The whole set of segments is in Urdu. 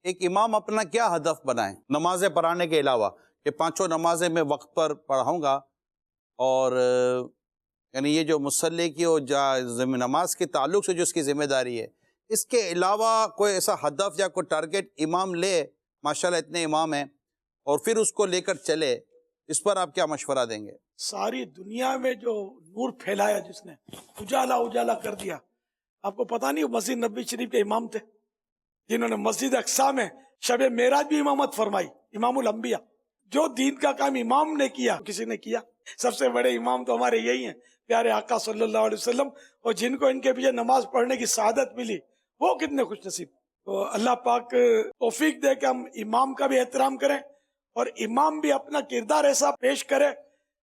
ایک امام اپنا کیا ہدف بنائیں نمازیں پڑھانے کے علاوہ کہ پانچوں نمازیں میں وقت پر پڑھاؤں گا، اور یعنی یہ جو مصلی کی اور نماز کے تعلق سے جو اس کی ذمہ داری ہے، اس کے علاوہ کوئی ایسا ہدف یا کوئی ٹارگٹ امام لے، ماشاءاللہ اتنے امام ہیں، اور پھر اس کو لے کر چلے، اس پر آپ کیا مشورہ دیں گے؟ ساری دنیا میں جو نور پھیلایا، جس نے اجالا اجالا کر دیا، آپ کو پتا نہیں وہ مسجد نبوی شریف کے امام تھے جنہوں نے مسجد اقصی میں شب معراج بھی امامت فرمائی، امام الانبیاء۔ جو دین کا کام امام نے کیا کسی نے کیا؟ سب سے بڑے امام تو ہمارے یہی ہیں، پیارے آقا صلی اللہ علیہ وسلم، اور جن کو ان کے پیچھے نماز پڑھنے کی سعادت ملی، وہ کتنے خوش نصیب۔ تو اللہ پاک توفیق دے کہ ہم امام کا بھی احترام کریں، اور امام بھی اپنا کردار ایسا پیش کرے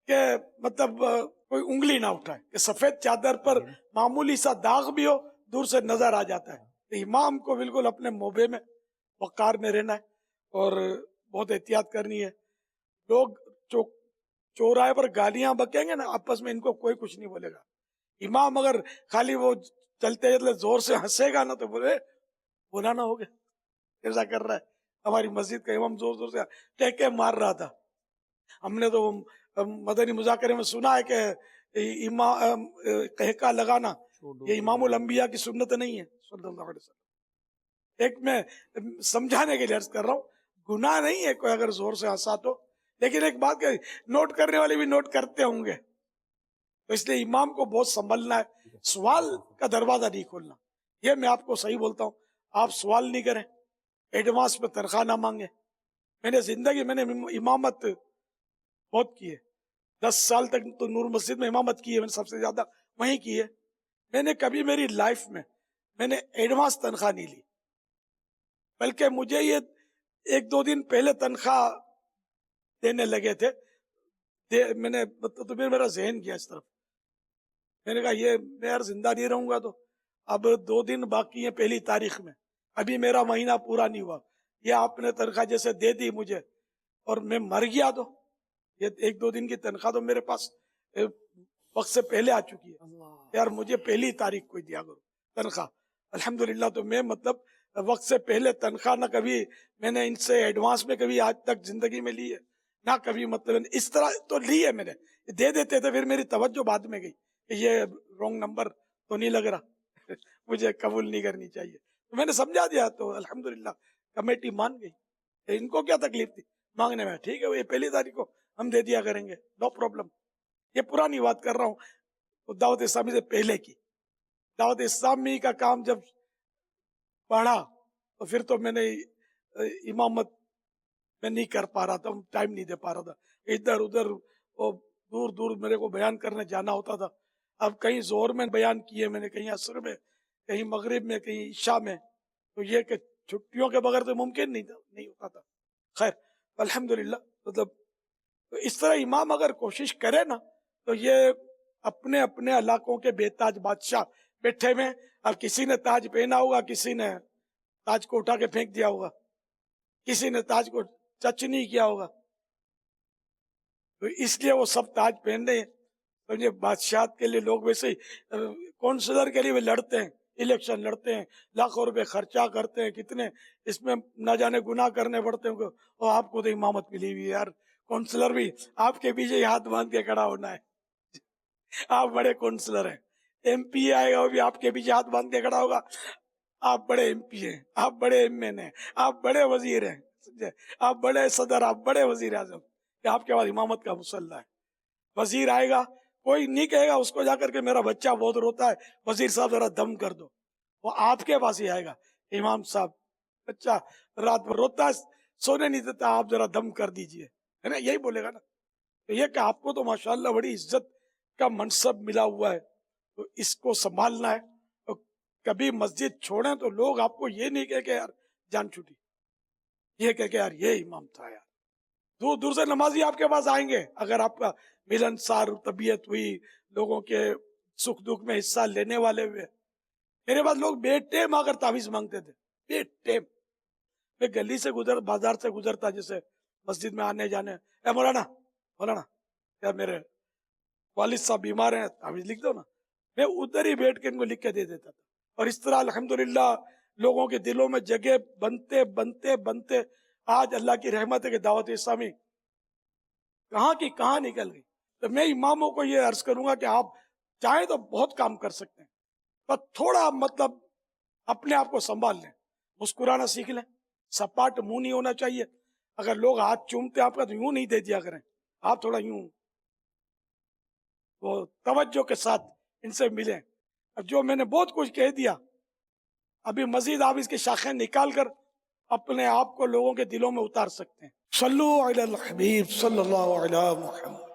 کہ مطلب کوئی انگلی نہ اٹھائے، کہ سفید چادر پر معمولی سا داغ بھی ہو دور سے نظر آ جاتا ہے۔ تو امام کو بالکل اپنے موبے میں وقار میں رہنا ہے، اور بہت احتیاط کرنی ہے۔ لوگ چوراہے پر گالیاں بکیں گے نا آپس میں، ان کو کوئی کچھ نہیں بولے گا۔ امام اگر خالی وہ چلتے چلتے زور سے ہنسے گا نا تو بولے بولا نہ ہوگا، ایسا کر رہا ہے۔ ہماری مسجد کا امام زور زور سے ٹیکے مار رہا تھا۔ ہم نے تو مدنی مذاکرے میں سنا ہے کہ کہکا لگانا یہ امام الانبیاء کی سنت نہیں ہے صلی اللہ علیہ وسلم۔ ایک میں سمجھانے کے لیے عرض کر رہا ہوں، گناہ نہیں ہے کوئی اگر زور سے ہنسا تو، لیکن ایک بات کہ نوٹ کرنے والے بھی نوٹ کرتے ہوں گے، تو اس لیے امام کو بہت سنبھلنا ہے، سوال کا دروازہ نہیں کھولنا۔ یہ میں آپ کو صحیح بولتا ہوں، آپ سوال نہیں کریں، ایڈوانس میں تنخواہ نہ مانگیں۔ میں نے زندگی میں نے امامت بہت کی ہے، 10 سال تک تو نور مسجد میں امامت کی ہے، میں نے سب سے زیادہ وہیں کی ہے۔ میں نے کبھی میری لائف میں نے ایڈوانس تنخواہ نہیں لی، بلکہ مجھے یہ 1-2 دن پہلے تنخواہ دینے لگے تھے۔ میں نے تو میرا ذہن گیا اس طرف، میں نے کہا یہ میں یار زندہ نہیں رہوں گا، تو اب 2 دن باقی ہیں پہلی تاریخ میں، ابھی میرا مہینہ پورا نہیں ہوا، یہ آپ نے تنخواہ جیسے دے دی مجھے اور میں مر گیا، تو یہ 1-2 دن کی تنخواہ تو میرے پاس وقت سے پہلے آ چکی ہے، یار مجھے پہلی تاریخ کو دیا کرو تنخواہ۔ الحمدللہ تو میں مطلب وقت سے پہلے تنخواہ نہ کبھی میں نے ان سے ایڈوانس میں کبھی آج تک زندگی میں لی ہے، نہ کبھی مطلب اس طرح تو لی ہے میں نے، دے دیتے تھے، پھر میری توجہ بعد میں گئی کہ یہ رونگ نمبر تو نہیں لگ رہا مجھے قبول نہیں کرنی چاہیے، تو میں نے سمجھا دیا، تو الحمدللہ کمیٹی مان گئی۔ ان کو کیا تکلیف تھی مانگنے میں؟ ٹھیک ہے، یہ پہلی تاریخ کو ہم دے دیا کریں گے، نو پرابلم۔ یہ پرانی بات کر رہا ہوں، دعوت اسلامی سے پہلے کی۔ دعوت اسلامی کا کام جب پڑھا تو پھر تو میں نے امامت میں نہیں کر پا رہا تھا، ٹائم نہیں دے پا رہا تھا، ادھر ادھر دور دور میرے کو بیان کرنے جانا ہوتا تھا۔ اب کہیں زہر میں بیان کیے میں نے، کہیں عصر میں، کہیں مغرب میں، کہیں عشاء میں، تو یہ کہ چھٹیوں کے بغیر تو ممکن نہیں ہوتا تھا۔ خیر الحمدللہ، مطلب اس طرح امام اگر کوشش کرے نا تو یہ اپنے اپنے علاقوں کے بے تاج بادشاہ بیٹھے میں، اب کسی نے تاج پہنا ہوگا، کسی نے تاج کو اٹھا کے پھینک دیا ہوگا، کسی نے تاج کو ٹچ نہیں کیا ہوگا، تو اس لیے وہ سب تاج پہن رہے ہیں۔ تو بادشاہت کے لیے لوگ ویسے ہی کونسلر کے لیے بھی لڑتے ہیں، الیکشن لڑتے ہیں، لاکھوں روپے خرچہ کرتے ہیں، کتنے اس میں نہ جانے گناہ کرنے پڑتے ہیں، اور آپ کو تو امامت ملی ہوئی ہے یار، کونسلر بھی آپ کے پیچھے ہاتھ باندھ کے کھڑا ہونا ہے، آپ بڑے کونسلر ہیں۔ ایم پی آئے گا وہ بھی آپ کے پیچھے ہاتھ باندھ کے کھڑا ہوگا، آپ بڑے ایم پی ہیں، آپ بڑے ایم این ہیں، آپ بڑے وزیر ہیں، آپ بڑے صدر، آپ بڑے وزیر اعظم، کہ آپ کے پاس امامت کا مسلح ہے۔ وزیر آئے گا، کوئی نہیں کہے گا اس کو جا کر کے میرا بچہ بہت روتا ہے وزیر صاحب ذرا دم کر دو، وہ آپ کے پاس ہی آئے گا، امام صاحب بچہ رات بھر روتا ہے، سونے نہیں دیتا، آپ ذرا دم کر دیجئے، ہے نا، یہی بولے گا نا۔ تو یہ کہ آپ کو تو ماشاءاللہ بڑی عزت کا منصب ملا ہوا ہے، تو اس کو سنبھالنا ہے۔ تو کبھی مسجد چھوڑیں تو لوگ آپ کو یہ نہیں کہے کہ یار جان چھوٹی، یہ کہہ کہ یار یہ امام تھا یار۔ دور دور سے نمازی آپ کے پاس آئیں گے، اگر آپ کا ملنسار طبیعت ہوئی، لوگوں کے سکھ دکھ میں حصہ لینے والے ہوئے۔ میرے پاس لوگ بے ٹیم آ کر تعویذ مانگتے تھے، بے ٹیم۔ میں گلی سے بازار سے گزرتا، جیسے مسجد میں آنے جانے، اے مولانا کیا میرے والد صاحب بیمار ہیں، تعویذ لکھ دو نا، میں ادھر ہی بیٹھ کے ان کو لکھ کے دے دیتا تھا۔ اور اس طرح الحمدللہ لوگوں کے دلوں میں جگہ بنتے بنتے بنتے آج اللہ کی رحمت ہے کہ دعوت اسلامی کہاں کی کہاں نکل گئی. تو میں اماموں کو یہ عرض کروں گا کہ آپ چاہیں تو بہت کام کر سکتے ہیں، پر تھوڑا مطلب اپنے آپ کو سنبھال لیں، مسکرانا سیکھ لیں، سپاٹ منہ نہیں ہونا چاہیے. اگر لوگ ہاتھ چومتے آپ کا تو یوں نہیں دے دیا کریں، آپ تھوڑا یوں وہ توجہ کے ساتھ ان سے ملیں. اب جو میں نے بہت کچھ کہہ دیا، ابھی مزید آپ اس کی شاخیں نکال کر اپنے آپ کو لوگوں کے دلوں میں اتار سکتے ہیں. صلو علی الحبیب صلی اللہ علیہ محمد.